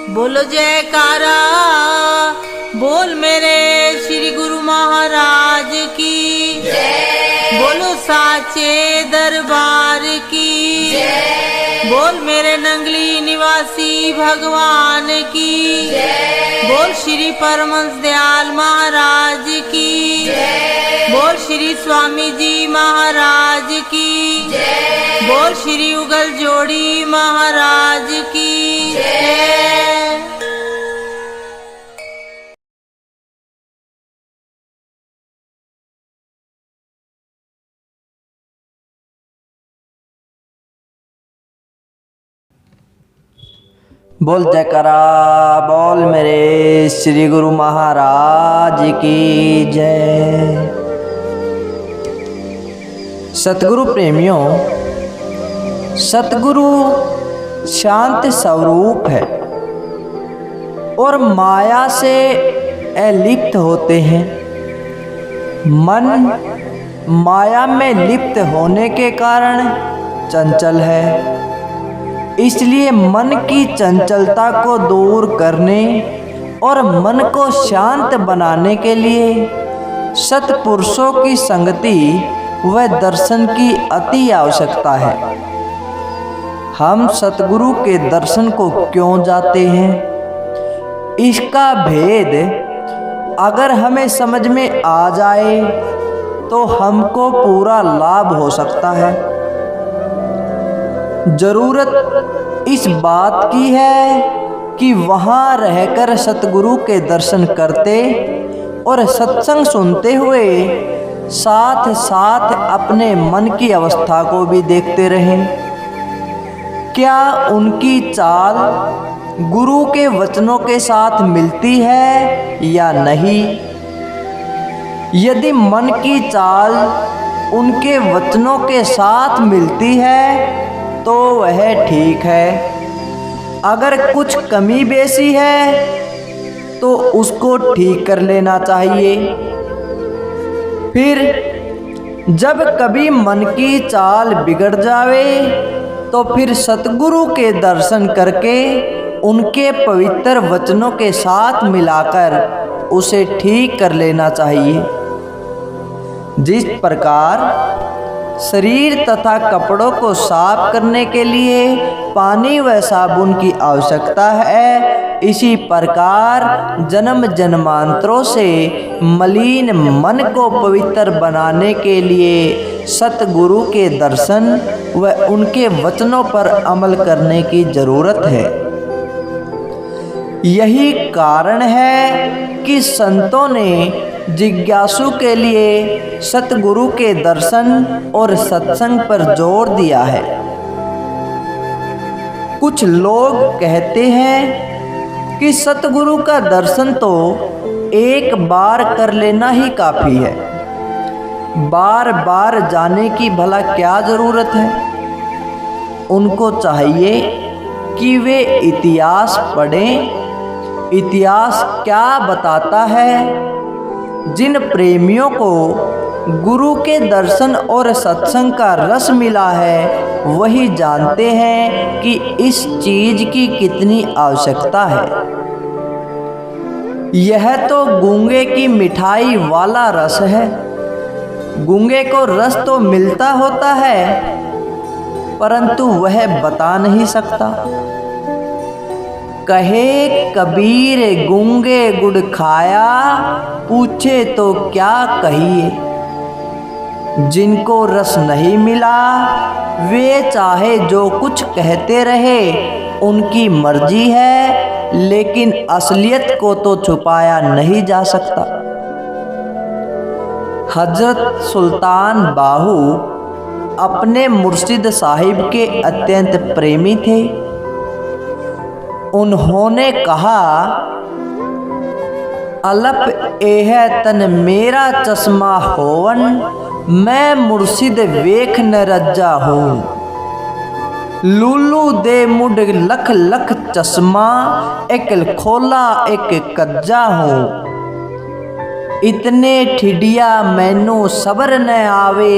बोलो जयकारा बोल मेरे श्री गुरु महाराज की जय। बोलो साचे दरबार की जय। बोल मेरे नंगली निवासी भगवान की जय। बोल श्री परमहंस दयाल महाराज की जय। बोल श्री स्वामी जी महाराज की जय। बोल श्री उगल जोड़ी महाराज की जय। बोल जयकारा बोल मेरे श्री गुरु महाराज की जय। सतगुरु प्रेमियों, सतगुरु शांत स्वरूप है और माया से अलिप्त होते हैं। मन माया में लिप्त होने के कारण चंचल है, इसलिए मन की चंचलता को दूर करने और मन को शांत बनाने के लिए सत्पुरुषों की संगति व दर्शन की अति आवश्यकता है। हम सतगुरु के दर्शन को क्यों जाते हैं, इसका भेद अगर हमें समझ में आ जाए तो हमको पूरा लाभ हो सकता है। जरूरत इस बात की है कि वहाँ रहकर सतगुरु के दर्शन करते और सत्संग सुनते हुए साथ साथ अपने मन की अवस्था को भी देखते रहें। क्या उनकी चाल गुरु के वचनों के साथ मिलती है या नहीं? यदि मन की चाल उनके वचनों के साथ मिलती है तो वह ठीक है। अगर कुछ कमी बेसी है तो उसको ठीक कर लेना चाहिए। फिर जब कभी मन की चाल बिगड़ जावे तो फिर सतगुरु के दर्शन करके उनके पवित्र वचनों के साथ मिलाकर उसे ठीक कर लेना चाहिए। जिस प्रकार शरीर तथा कपड़ों को साफ करने के लिए पानी व साबुन की आवश्यकता है, इसी प्रकार जन्म जन्मांतरों से मलिन मन को पवित्र बनाने के लिए सतगुरु के दर्शन व उनके वचनों पर अमल करने की जरूरत है। यही कारण है कि संतों ने जिज्ञासु के लिए सतगुरु के दर्शन और सत्संग पर जोर दिया है। कुछ लोग कहते हैं कि सतगुरु का दर्शन तो एक बार कर लेना ही काफी है, बार बार जाने की भला क्या जरूरत है। उनको चाहिए कि वे इतिहास पढ़ें। इतिहास क्या बताता है? जिन प्रेमियों को गुरु के दर्शन और सत्संग का रस मिला है वही जानते हैं कि इस चीज की कितनी आवश्यकता है। यह तो गूंगे की मिठाई वाला रस है। गूंगे को रस तो मिलता होता है परंतु वह बता नहीं सकता। कहे कबीर गूंगे गुड़ खाया, पूछे तो क्या कहिए। जिनको रस नहीं मिला वे चाहे जो कुछ कहते रहे, उनकी मर्जी है, लेकिन असलियत को तो छुपाया नहीं जा सकता। हजरत सुल्तान बाहू अपने मुर्शिद साहिब के अत्यंत प्रेमी थे। उन्होंने कहा, अलप एह तन मेरा चश्मा होवन, मैं मुर्शिद वेख न रज्जा हूँ। लूलू दे मुड लख लख चश्मा, एक खोला एक कज्जा हूँ। इतने ठिडिया मैनू सबर न आवे,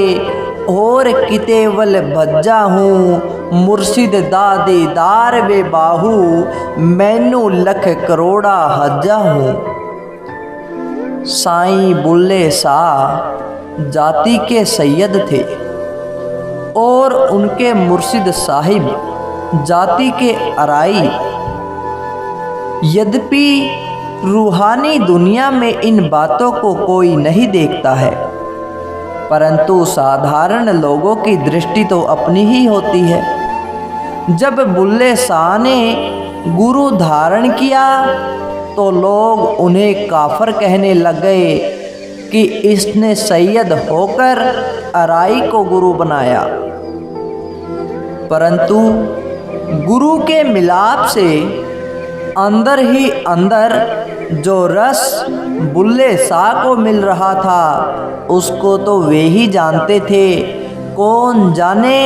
और कितेवल भज्जा हूँ मुर्शिद दादे दार वे बाहू मैनू लख करोड़ा हज्जा हूँ। साईं बुल्ले शाह जाति के सैयद थे और उनके मुर्शिद साहिब जाति के अराई। यद्यपि रूहानी दुनिया में इन बातों को कोई नहीं देखता है, परंतु साधारण लोगों की दृष्टि तो अपनी ही होती है। जब बुल्ले शाह ने गुरु धारण किया तो लोग उन्हें काफर कहने लग गए कि इसने सैयद होकर अराई को गुरु बनाया। परंतु गुरु के मिलाप से अंदर ही अंदर जो रस बुल्ले शाह को मिल रहा था उसको तो वे ही जानते थे। कौन जाने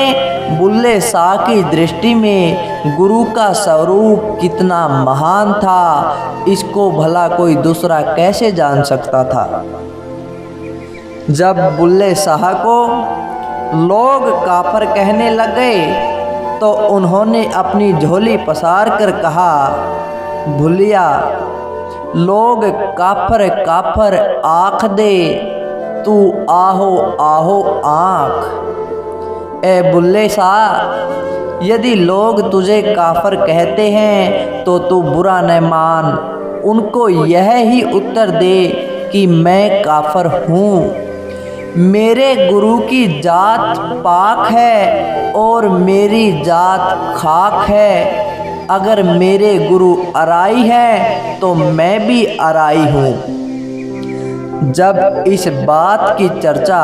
बुल्ले शाह की दृष्टि में गुरु का स्वरूप कितना महान था, इसको भला कोई दूसरा कैसे जान सकता था। जब बुल्ले शाह को लोग काफर कहने लगे तो उन्होंने अपनी झोली पसार कर कहा, भुलिया लोग काफर काफर आँख दे, तू आहो आहो आँख। ए बुल्ले शाह, यदि लोग तुझे काफर कहते हैं तो तू बुरा न मान, उनको यह ही उत्तर दे कि मैं काफर हूँ। मेरे गुरु की जात पाक है और मेरी जात खाक है। अगर मेरे गुरु अराई है तो मैं भी अराई हूँ। जब इस बात की चर्चा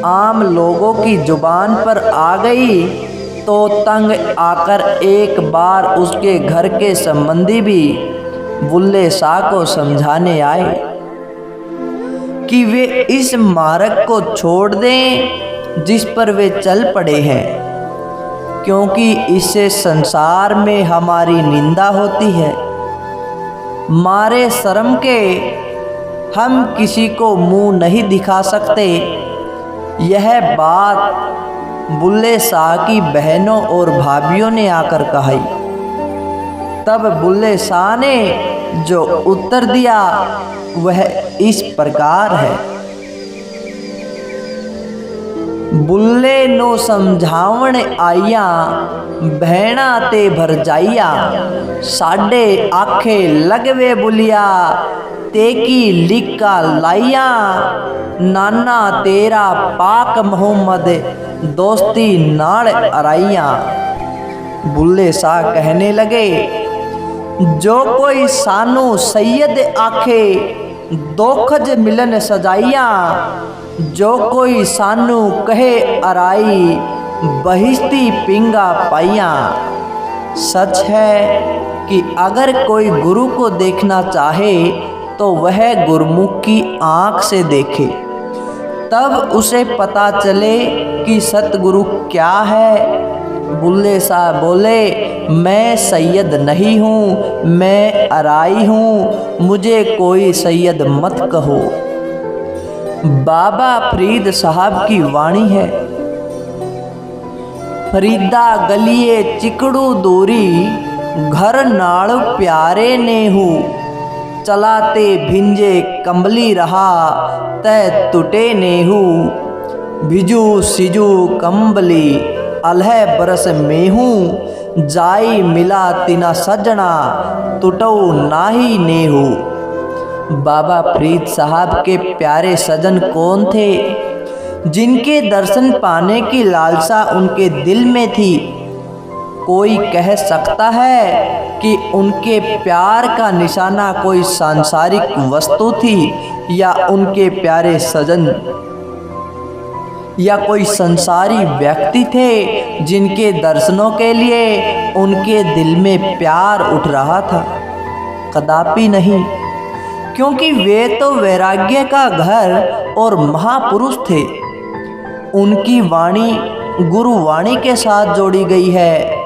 आम लोगों की जुबान पर आ गई तो तंग आकर एक बार उसके घर के संबंधी भी बुल्ले शाह को समझाने आए कि वे इस मार्ग को छोड़ दें जिस पर वे चल पड़े हैं, क्योंकि इससे संसार में हमारी निंदा होती है। मारे शर्म के हम किसी को मुंह नहीं दिखा सकते। यह बात बुल्ले शाह की बहनों और भाभियों ने आकर कही। तब बुल्ले शाह ने जो उत्तर दिया वह इस प्रकार है। बुल्ले नो समझावण आइया बहना ते भर जाइया, साडे आखे लगवे बुलिया ते की लिका लाइया, नाना तेरा पाक मोहम्मद दोस्ती नाल अराइया। बुल्ले शाह कहने लगे, जो कोई सानू सैयद आखे दोखज मिलन सजाइया, जो कोई सानू कहे अराई बहिश्ती पिंगा पाइया। सच है कि अगर कोई गुरु को देखना चाहे तो वह गुरमुख की आँख से देखे, तब उसे पता चले कि सतगुरु क्या है। बुल्ले शाह बोले, मैं सैयद नहीं हूँ, मैं अराई हूँ, मुझे कोई सैयद मत कहो। बाबा फरीद साहब की वाणी है। फरीदा गलिए चिकड़ू दूरी, घर नाल प्यारे नेहू, चलाते भिंजे कंबली रहा तय टूटे नेहू, भिजू सिजू कंबली अलह बरस मेहू, जाई मिला तिना सजना टूटऊ नाही नेहू। बाबा फरीद साहब के प्यारे सजन कौन थे? जिनके दर्शन पाने की लालसा उनके दिल में थी। कोई कह सकता है कि उनके प्यार का निशाना कोई सांसारिक वस्तु थी, या उनके प्यारे सजन या कोई संसारी व्यक्ति थे जिनके दर्शनों के लिए उनके दिल में प्यार उठ रहा था? कदापि नहीं, क्योंकि वे तो वैराग्य का घर और महापुरुष थे। उनकी वाणी गुरुवाणी के साथ जोड़ी गई है।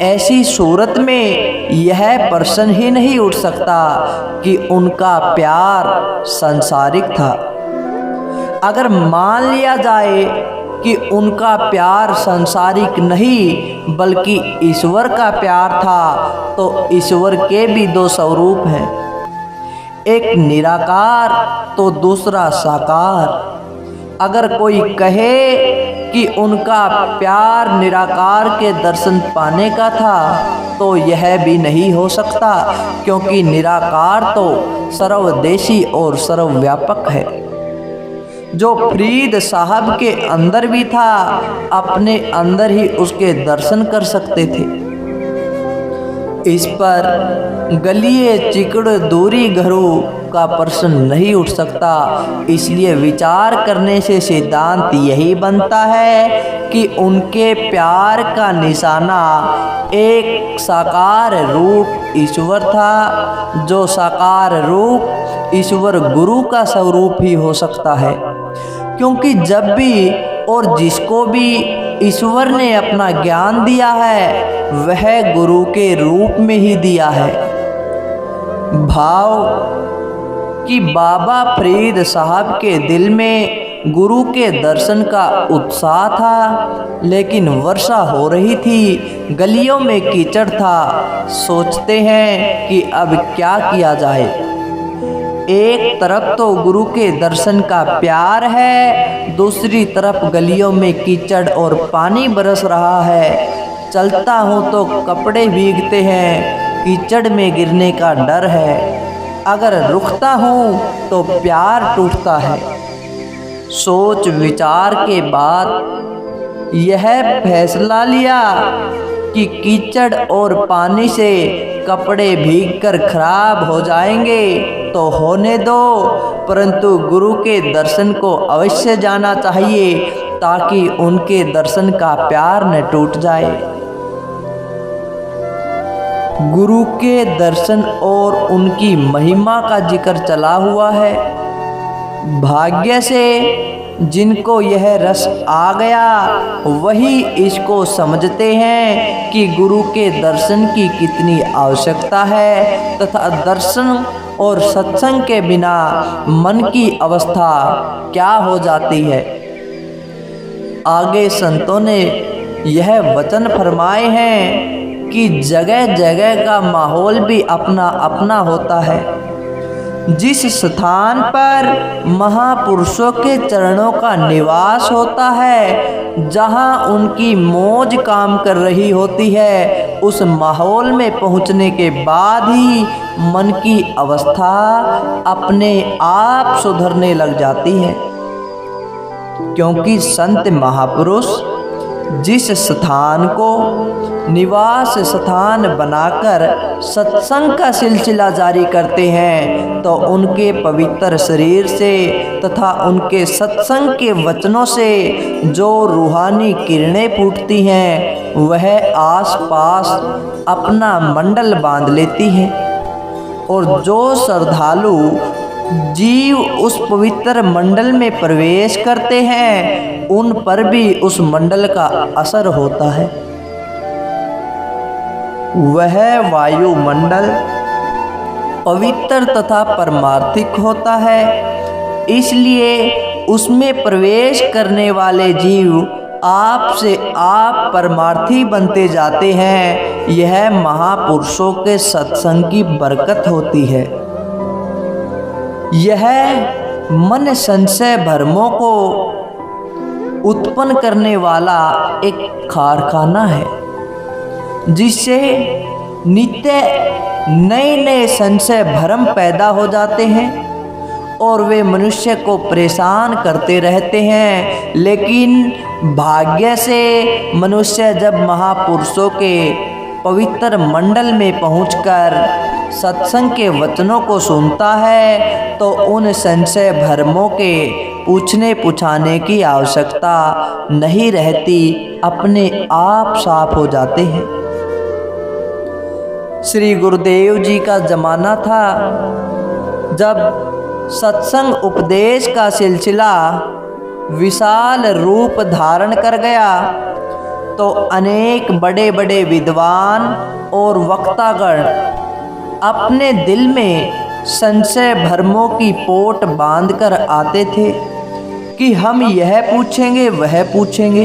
ऐसी सूरत में यह प्रश्न ही नहीं उठ सकता कि उनका प्यार सांसारिक था। अगर मान लिया जाए कि उनका प्यार सांसारिक नहीं बल्कि ईश्वर का प्यार था, तो ईश्वर के भी दो स्वरूप हैं, एक निराकार तो दूसरा साकार। अगर कोई कहे कि उनका प्यार निराकार के दर्शन पाने का था तो यह भी नहीं हो सकता, क्योंकि निराकार तो सर्वदेशी और सर्वव्यापक है। जो फरीद साहब के अंदर भी था, अपने अंदर ही उसके दर्शन कर सकते थे। इस पर गलिए चिकड़ दूरी घरों का प्रश्न नहीं उठ सकता। इसलिए विचार करने से सिद्धांत यही बनता है कि उनके प्यार का निशाना एक साकार रूप ईश्वर था, जो साकार रूप ईश्वर गुरु का स्वरूप ही हो सकता है, क्योंकि जब भी और जिसको भी ईश्वर ने अपना ज्ञान दिया है वह गुरु के रूप में ही दिया है। भाव कि बाबा फरीद साहब के दिल में गुरु के दर्शन का उत्साह था, लेकिन वर्षा हो रही थी, गलियों में कीचड़ था। सोचते हैं कि अब क्या किया जाए। एक तरफ तो गुरु के दर्शन का प्यार है, दूसरी तरफ गलियों में कीचड़ और पानी बरस रहा है। चलता हूँ तो कपड़े भीगते हैं, कीचड़ में गिरने का डर है। अगर रुकता हूँ तो प्यार टूटता है। सोच विचार के बाद यह फैसला लिया कि कीचड़ और पानी से कपड़े भीगकर खराब हो जाएंगे तो होने दो, परंतु गुरु के दर्शन को अवश्य जाना चाहिए ताकि उनके दर्शन का प्यार न टूट जाए। गुरु के दर्शन और उनकी महिमा का जिक्र चला हुआ है। भाग्य से जिनको यह रस आ गया वही इसको समझते हैं कि गुरु के दर्शन की कितनी आवश्यकता है, तथा दर्शन और सत्संग के बिना मन की अवस्था क्या हो जाती है। आगे संतों ने यह वचन फरमाए हैं कि जगह जगह का माहौल भी अपना अपना होता है। जिस स्थान पर महापुरुषों के चरणों का निवास होता है, जहाँ उनकी मौज काम कर रही होती है, उस माहौल में पहुँचने के बाद ही मन की अवस्था अपने आप सुधरने लग जाती है। क्योंकि संत महापुरुष जिस स्थान को निवास स्थान बनाकर सत्संग का सिलसिला जारी करते हैं, तो उनके पवित्र शरीर से तथा उनके सत्संग के वचनों से जो रूहानी किरणें फूटती हैं, वह आसपास अपना मंडल बांध लेती हैं। और जो श्रद्धालु जीव उस पवित्र मंडल में प्रवेश करते हैं, उन पर भी उस मंडल का असर होता है। वह वायुमंडल पवित्र तथा परमार्थिक होता है, इसलिए उसमें प्रवेश करने वाले जीव आप से आप परमार्थी बनते जाते हैं। यह महापुरुषों के सत्संग की बरकत होती है। यह मन संशय भ्रमों को उत्पन्न करने वाला एक कारखाना है, जिससे नित्य नए नए संशय भ्रम पैदा हो जाते हैं और वे मनुष्य को परेशान करते रहते हैं। लेकिन भाग्य से मनुष्य जब महापुरुषों के पवित्र मंडल में पहुंचकर सत्संग के वचनों को सुनता है, तो उन संशय भ्रमों के पूछने पुछाने की आवश्यकता नहीं रहती, अपने आप साफ हो जाते हैं। श्री गुरुदेव जी का जमाना था जब सत्संग उपदेश का सिलसिला विशाल रूप धारण कर गया, तो अनेक बड़े बड़े विद्वान और वक्तागण अपने दिल में संशय भ्रमों की पोट बांधकर आते थे। कि हम यह पूछेंगे वह पूछेंगे,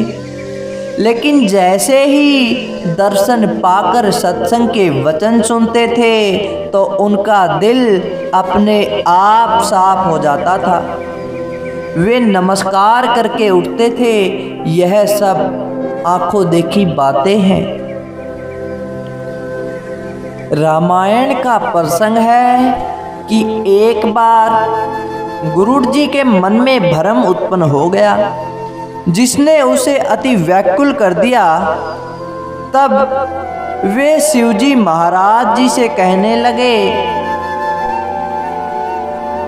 लेकिन जैसे ही दर्शन पाकर सत्संग के वचन सुनते थे तो उनका दिल अपने आप साफ हो जाता था। वे नमस्कार करके उठते थे। यह सब आंखों देखी बातें हैं। रामायण का प्रसंग है कि एक बार गुरु जी के मन में भ्रम उत्पन्न हो गया, जिसने उसे अति व्याकुल कर दिया। तब वे शिवजी महाराज जी से कहने लगे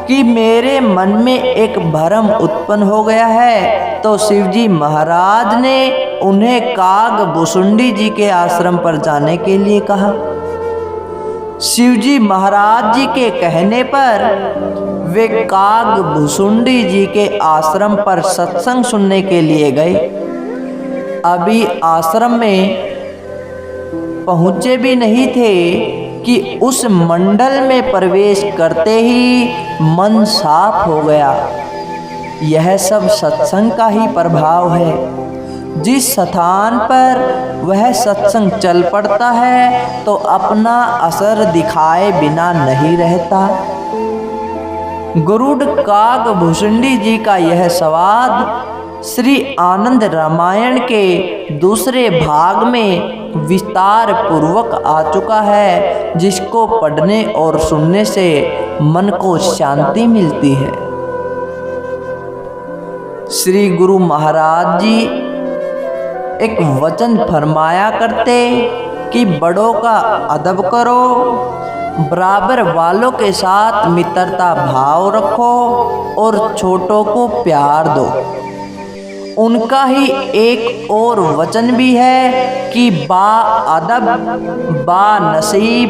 कि मेरे मन में एक भ्रम उत्पन्न हो गया है। तो शिवजी महाराज ने उन्हें कागभूषुंडी जी के आश्रम पर जाने के लिए कहा। शिवजी महाराज जी के कहने पर वे कागभूषुंडी जी के आश्रम पर सत्संग सुनने के लिए गए। अभी आश्रम में पहुँचे भी नहीं थे कि उस मंडल में प्रवेश करते ही मन साफ हो गया। यह सब सत्संग का ही प्रभाव है। जिस स्थान पर वह सत्संग चल पड़ता है तो अपना असर दिखाए बिना नहीं रहता। गुरुड़ कागभूषुंडी जी का यह संवाद श्री आनंद रामायण के दूसरे भाग में विस्तार पूर्वक आ चुका है, जिसको पढ़ने और सुनने से मन को शांति मिलती है। श्री गुरु महाराज जी एक वचन फरमाया करते कि बड़ों का अदब करो, बराबर वालों के साथ मित्रता भाव रखो और छोटों को प्यार दो। उनका ही एक और वचन भी है कि बा अदब बा नसीब,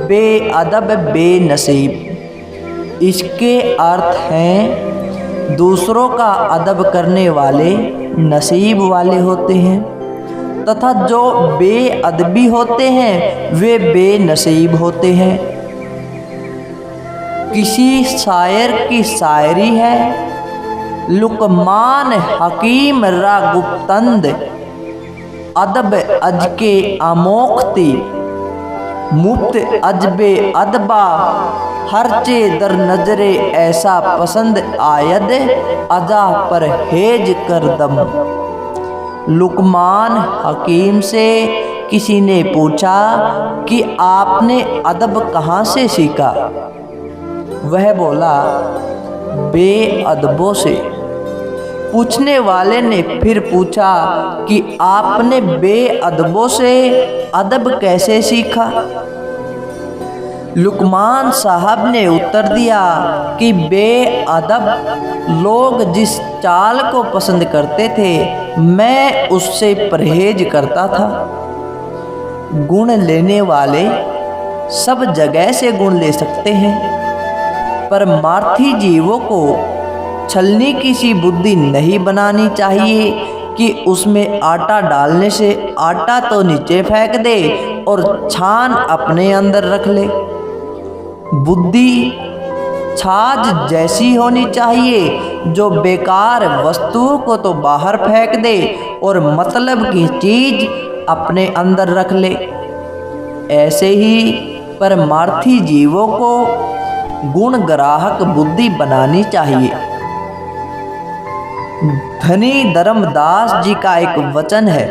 बे अदब बे नसीब। इसके अर्थ हैं दूसरों का अदब करने वाले नसीब वाले होते हैं तथा जो बेअदबी होते हैं वे बेनसीब होते हैं। किसी शायर की शायरी है, लुकमान हकीम रा गुप्तंद अदब अज के अमोख्ती, मुफ्त अजबे अदबा हरचे दर नजरे ऐसा पसंद आयद अजा पर हेज कर दम। लुकमान हकीम से किसी ने पूछा कि आपने अदब कहाँ से सीखा? वह बोला, बेअदबों से। पूछने वाले ने फिर पूछा कि आपने बेअदबों से अदब कैसे सीखा? लुकमान साहब ने उत्तर दिया कि बेअदब लोग जिस चाल को पसंद करते थे मैं उससे परहेज करता था। गुण लेने वाले सब जगह से गुण ले सकते हैं, परमार्थी जीवों को छलनी की सी बुद्धि नहीं बनानी चाहिए कि उसमें आटा डालने से आटा तो नीचे फेंक दे और छान अपने अंदर रख ले। बुद्धि छाछ जैसी होनी चाहिए जो बेकार वस्तुओं को तो बाहर फेंक दे और मतलब की चीज अपने अंदर रख ले। ऐसे ही परमार्थी जीवों को गुण ग्राहक बुद्धि बनानी चाहिए। धनी धर्मदास जी का एक वचन है,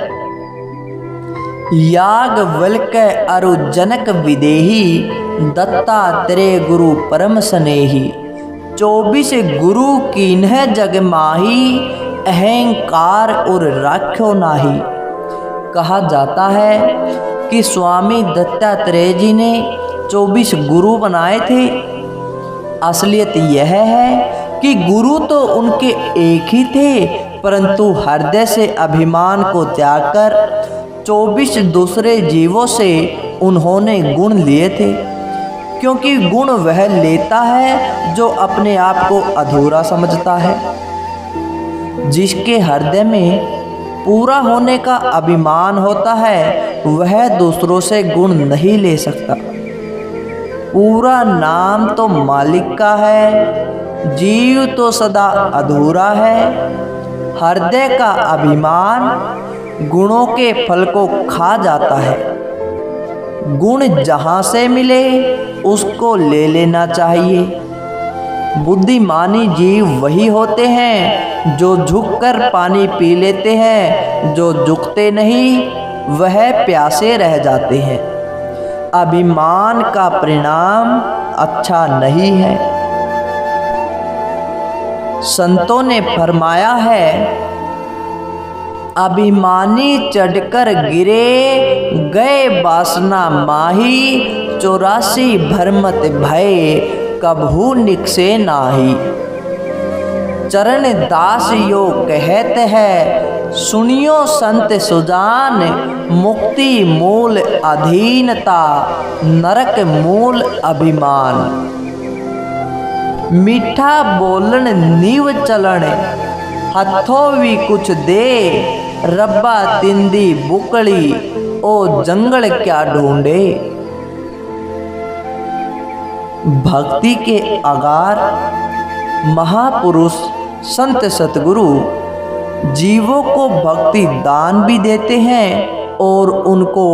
याज्ञवल्क्य अरु जनक विदेही दत्ता तेरे गुरु परम स्नेही। 24 गुरु कीन्ह जग माही अहंकार और राख्यो नाही। कहा जाता है कि स्वामी दत्तात्रेय जी ने 24 गुरु बनाए थे। असलियत यह है कि गुरु तो उनके एक ही थे, परंतु हृदय से अभिमान को त्याग कर 24 दूसरे जीवों से उन्होंने गुण लिए थे, क्योंकि गुण वह लेता है जो अपने आप को अधूरा समझता है। जिसके हृदय में पूरा होने का अभिमान होता है वह दूसरों से गुण नहीं ले सकता। पूरा नाम तो मालिक का है, जीव तो सदा अधूरा है। हृदय का अभिमान गुणों के फल को खा जाता है। गुण जहाँ से मिले उसको ले लेना चाहिए। बुद्धिमानी जीव वही होते हैं जो झुककर पानी पी लेते हैं, जो झुकते नहीं वह प्यासे रह जाते हैं। अभिमान का परिणाम अच्छा नहीं है। संतों ने फरमाया है, अभिमानी चढ़कर गिरे गए वासना माही, 84 भरमत भय कभू निकसे नाही। चरण दास यो कहत है, सुनियो संत सुजान, मुक्ति मूल अधीनता, नरक मूल अभिमान। मीठा बोलन नीव चलन, हथों भी कुछ दे, रब्बा तिंदी बुकड़ी, ओ जंगल क्या ढूंढे। भक्ति के आगार महापुरुष संत सतगुरु जीवों को भक्ति दान भी देते हैं और उनको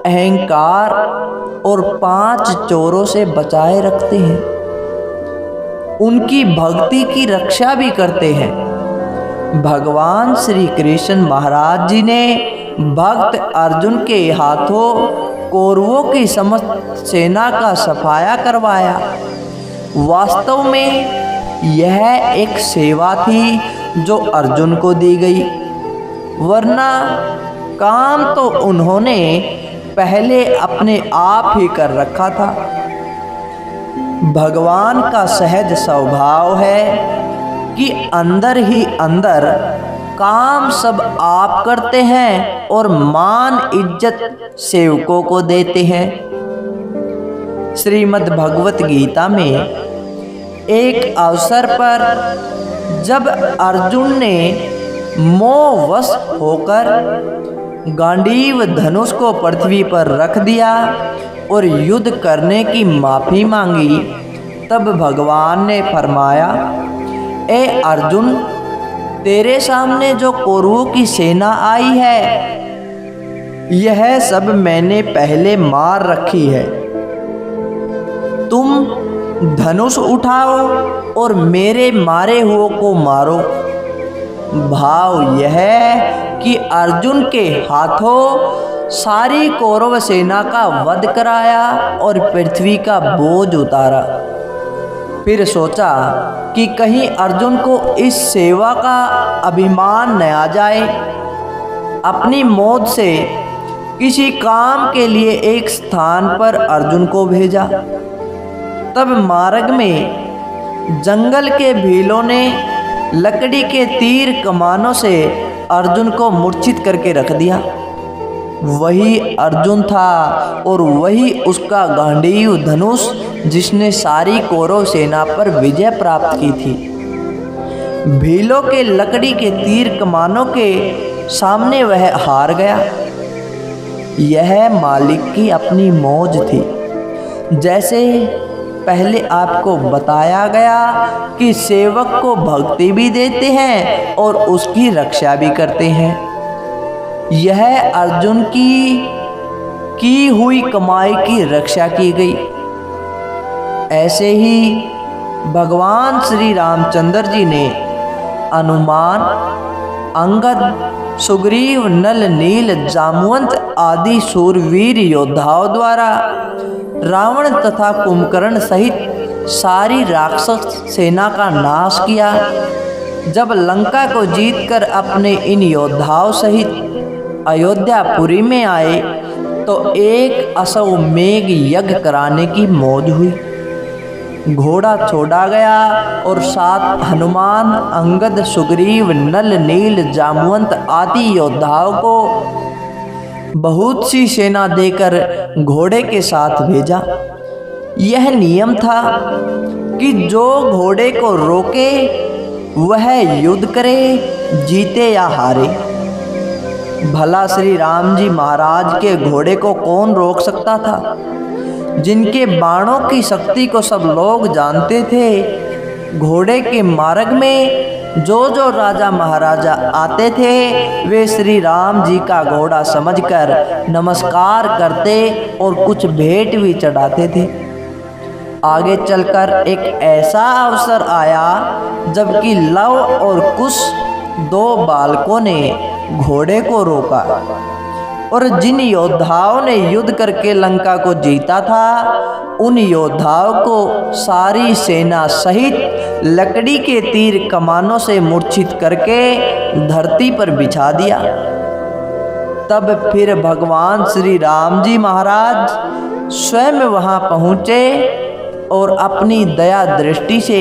अहंकार और 5 चोरों से बचाए रखते हैं। उनकी भक्ति की रक्षा भी करते हैं। भगवान श्री कृष्ण महाराज जी ने भक्त अर्जुन के हाथों कौरवों की समस्त सेना का सफाया करवाया। वास्तव में यह एक सेवा थी जो अर्जुन को दी गई, वरना काम तो उन्होंने पहले अपने आप ही कर रखा था। भगवान का सहज स्वभाव है कि अंदर ही अंदर काम सब आप करते हैं और मान इज्जत सेवकों को देते हैं। श्रीमद् भगवत गीता में एक अवसर पर जब अर्जुन ने मोहवश होकर गांडीव धनुष को पृथ्वी पर रख दिया और युद्ध करने की माफी मांगी, तब भगवान ने फरमाया, ए अर्जुन, तेरे सामने जो कौरवों की सेना आई है, यह सब मैंने पहले मार रखी है। तुम धनुष उठाओ और मेरे मारे हुओं को मारो। भाव यह है कि अर्जुन के हाथों सारी कौरव सेना का वध कराया और पृथ्वी का बोझ उतारा। फिर सोचा कि कहीं अर्जुन को इस सेवा का अभिमान न आ जाए। अपनी मौत से किसी काम के लिए एक स्थान पर अर्जुन को भेजा। तब मार्ग में जंगल के भीलों ने लकड़ी के तीर कमानों से अर्जुन को मूर्छित करके रख दिया। वही अर्जुन था और वही उसका गांडीव धनुष जिसने सारी कौरव सेना पर विजय प्राप्त की थी। भीलों के लकड़ी के तीर कमानों के सामने वह हार गया। यह मालिक की अपनी मौज थी। जैसे पहले आपको बताया गया कि सेवक को भक्ति भी देते हैं और उसकी रक्षा भी करते हैं। यह अर्जुन की हुई कमाई की रक्षा की गई। ऐसे ही भगवान श्री रामचंद्र जी ने हनुमान, अंगद, सुग्रीव, नल, नील, जामवंत आदि सूरवीर योद्धाओं द्वारा रावण तथा कुंभकर्ण सहित सारी राक्षस सेना का नाश किया। जब लंका को जीतकर अपने इन योद्धाओं सहित अयोध्यापुरी में आए तो एक अश्वमेघ यज्ञ कराने की मौज हुई। घोड़ा छोड़ा गया और 7 हनुमान, अंगद, सुग्रीव, नल, नील, जामवंत आदि योद्धाओं को बहुत सी सेना देकर घोड़े के साथ भेजा। यह नियम था कि जो घोड़े को रोके वह युद्ध करे, जीते या हारे। भला श्री राम जी महाराज के घोड़े को कौन रोक सकता था, जिनके बाणों की शक्ति को सब लोग जानते थे। घोड़े के मार्ग में जो जो राजा महाराजा आते थे वे श्री राम जी का घोड़ा समझकर नमस्कार करते और कुछ भेंट भी चढ़ाते थे। आगे चलकर एक ऐसा अवसर आया जबकि लव और कुश दो बालकों ने घोड़े को रोका और जिन योद्धाओं ने युद्ध करके लंका को जीता था उन योद्धाओं को सारी सेना सहित लकड़ी के तीर कमानों से मूर्छित करके धरती पर बिछा दिया। तब फिर भगवान श्री राम जी महाराज स्वयं वहां पहुँचे और अपनी दया दृष्टि से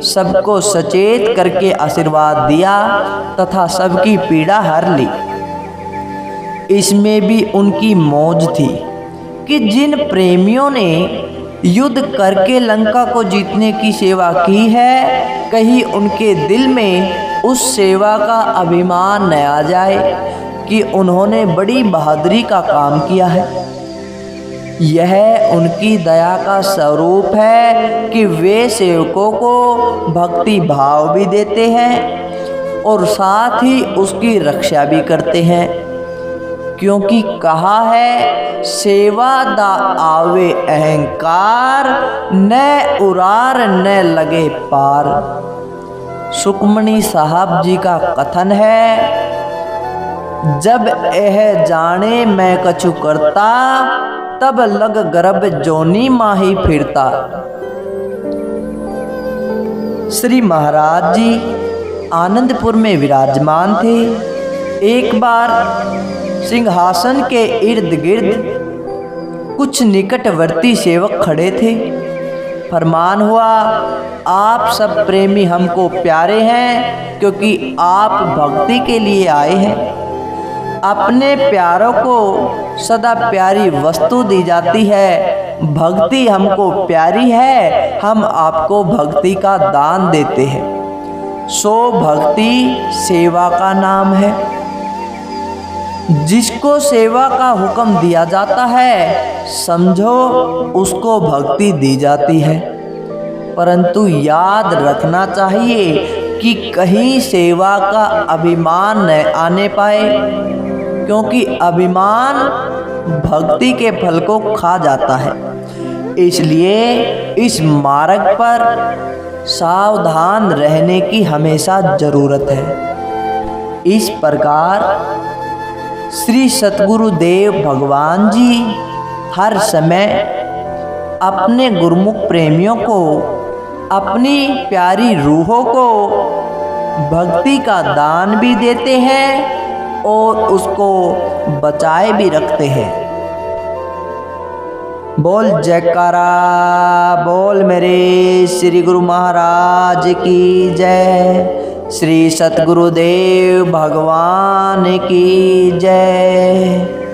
सबको सचेत करके आशीर्वाद दिया तथा सबकी पीड़ा हर ली। इसमें भी उनकी मौज थी कि जिन प्रेमियों ने युद्ध करके लंका को जीतने की सेवा की है कहीं उनके दिल में उस सेवा का अभिमान न आ जाए कि उन्होंने बड़ी बहादुरी का काम किया है। यह उनकी दया का स्वरूप है कि वे सेवकों को भक्ति भाव भी देते हैं और साथ ही उसकी रक्षा भी करते हैं, क्योंकि कहा है सेवा दा आवे अहंकार न उरार न लगे पार। सुखमणी साहब जी का कथन है, जब यह जाने मैं कछु करता तब लग गर्भ जोनी माही फिरता। श्री महाराज जी आनंदपुर में विराजमान थे। एक बार सिंहासन के इर्द गिर्द कुछ निकटवर्ती सेवक खड़े थे। फरमान हुआ, आप सब प्रेमी हमको प्यारे हैं क्योंकि आप भक्ति के लिए आए हैं। अपने प्यारों को सदा प्यारी वस्तु दी जाती है। भक्ति हमको प्यारी है, हम आपको भक्ति का दान देते हैं। सो भक्ति सेवा का नाम है। जिसको सेवा का हुक्म दिया जाता है समझो उसको भक्ति दी जाती है। परंतु याद रखना चाहिए कि कहीं सेवा का अभिमान न आने पाए, क्योंकि अभिमान भक्ति के फल को खा जाता है। इसलिए इस मार्ग पर सावधान रहने की हमेशा जरूरत है। इस प्रकार श्री सतगुरुदेव भगवान जी हर समय अपने गुरुमुख प्रेमियों को, अपनी प्यारी रूहों को भक्ति का दान भी देते हैं और उसको बचाए भी रखते हैं। बोल जयकारा बोल मेरे श्री गुरु महाराज की जय। श्री सतगुरुदेव भगवान की जय।